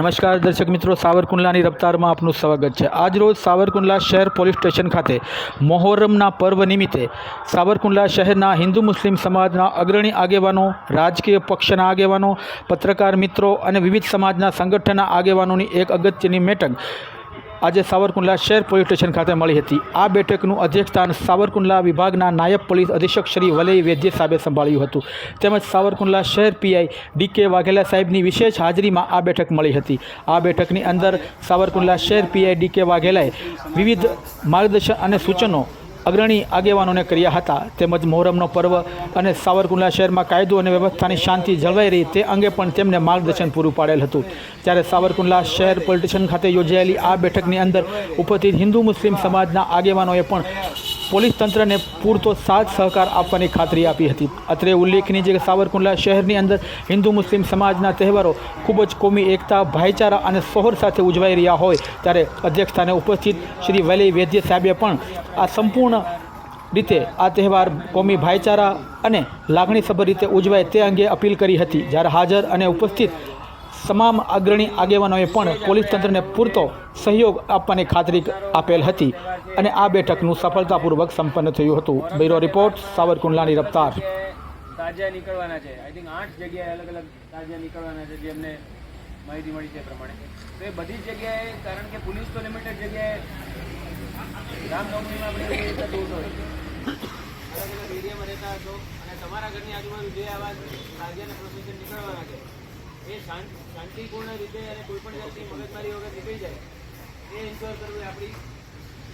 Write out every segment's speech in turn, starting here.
નમસ્કાર દર્શક મિત્રો, સાવરકુંડલાની રફતારમાં આપનું સ્વાગત છે। આજરોજ સાવરકુંડલા શહેર પોલીસ સ્ટેશન ખાતે મોહર્રમના પર્વ નિમિત્તે સાવરકુંડલા શહેરના હિન્દુ મુસ્લિમ સમાજના અગ્રણી આગેવાનો, રાજકીય પક્ષના આગેવાનો, પત્રકાર મિત્રો અને વિવિધ સમાજના સંગઠનના આગેવાનોની એક અગત્યની બેઠક આજે સાવરકુંડલા શહેર પોલીસ સ્ટેશન ખાતે મળી હતી। આ બેઠકનું અધ્યક્ષસ્થાન સાવરકુંડલા વિભાગના નાયબ પોલીસ અધિક્ષક શ્રી વલય વૈદ્ય સાહેબે સંભાળ્યું હતું, તેમજ સાવરકુંડલા શહેર પીઆઈ ડી.કે. વાઘેલા સાહેબની વિશેષ હાજરીમાં આ બેઠક મળી હતી। આ બેઠકની અંદર સાવરકુંડલા શહેર પીઆઈ ડી.કે. વાઘેલાએ વિવિધ માર્ગદર્શન અને સૂચનો અગ્રણી આગેવાનોને કર્યા હતા, તેમજ મોહરમનો પર્વ અને સાવરકુંડલા શહેરમાં કાયદો અને વ્યવસ્થાની શાંતિ જળવાઈ રહી તે અંગે પણ તેમને માર્ગદર્શન પૂરું પાડેલ હતું। ત્યારે સાવરકુંડલા શહેર પોલીસ સ્ટેશન ખાતે યોજાયેલી આ બેઠકની અંદર ઉપસ્થિત હિન્દુ મુસ્લિમ સમાજના આગેવાનોએ પણ પોલીસ તંત્રને પૂરતો સાથ સહકાર આપવાની ખાતરી આપી હતી। અત્રે ઉલ્લેખનીય છે કે સાવરકુંડલા શહેરની અંદર હિન્દુ મુસ્લિમ સમાજના તહેવારો ખૂબ જ કોમી એકતા, ભાઈચારા અને સૌહાર્દ સાથે ઉજવાઈ રહ્યા હોય ત્યારે અધ્યક્ષસ્થાને ઉપસ્થિત શ્રી વલય વૈદ્ય સાહેબે પણ આ સંપૂર્ણ રીતે આ તહેવાર કોમી ભાઈચારા અને લાગણીસભર રીતે ઉજવાય તે અંગે અપીલ કરી હતી। જ્યારે હાજર અને ઉપસ્થિત તમામ અગ્રણી આગેવાનોએ પણ પોલીસ તંત્રને પૂરતો સહયોગ આપવાની ખાતરી આપેલ હતી અને આ બેઠકનું સફળતાપૂર્વક સંપન્ન થયું હતું। Bureau report, સાવરકુંડલાની રફતાર। તાજિયા નીકળવાના છે, આઈ થિંક 8 જગ્યાએ અલગ અલગ તાજિયા નીકળવાના છે, જે અમને માહિતી મળી છે પ્રમાણે। તો એ બધી જગ્યાએ, કારણ કે પોલીસ તો લિમિટેડ જગ્યાએ રામનવમીમાં આપણે એવી રીતે દોડતો હોય છે, અલગ અલગ એરિયામાં રહેતા હશો અને તમારા ઘરની આજુબાજુ જે આવા તાજિયાના પ્રોસેસર નીકળવાના છે એ શાંતિપૂર્ણ રીતે અને કોઈ પણ જાતની મગજમારી વગર નીકળી જાય એ એન્શ્યોર કરવું એ આપણી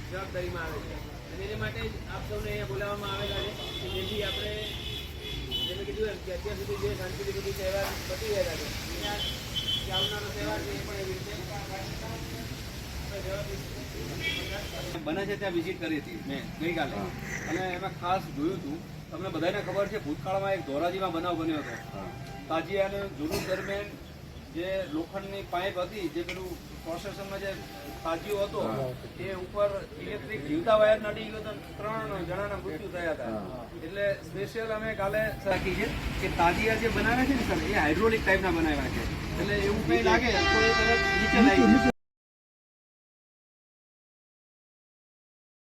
જવાબદારીમાં આવે છે અને એની માટે જ આપ સૌને અહીંયા બોલાવવામાં આવેલા છે કે જેથી આપણે જેમ કીધું એમ કે અત્યાર સુધી જે શાંતિથી બધું તહેવાર પતી ગયા છે ત્યાં જે આવનારો તહેવાર છે એ પણ એવી રીતે બને છે ત્યાં વિઝિટ કરી હતી મેં ગઈકાલે અને એમાં ખાસ જોયું હતું, તમને બધાને ખબર છે ભૂતકાળમાં એક ધોરાજીમાં બનાવ બન્યો હતો। તાજિયાને જુલુસ દરમિયાન જે લોખંડની પાઇપ હતી, જે પેલું પ્રોસેસરમાં જે તાજિયો હતો એ ઉપર ઇલેક્ટ્રિક જીવતા વાયર નડી ગયો તો 3 જણાના મૃત્યુ થયા હતા। એટલે સ્પેશિયલ અમે કાલે રાખી છે કે તાજિયા જે બનાવે છે ને સર એ હાઇડ્રોલિક ટાઈપના બનાવ્યા છે, એટલે એવું કંઈ લાગે તો એ તરત નીચે લાગી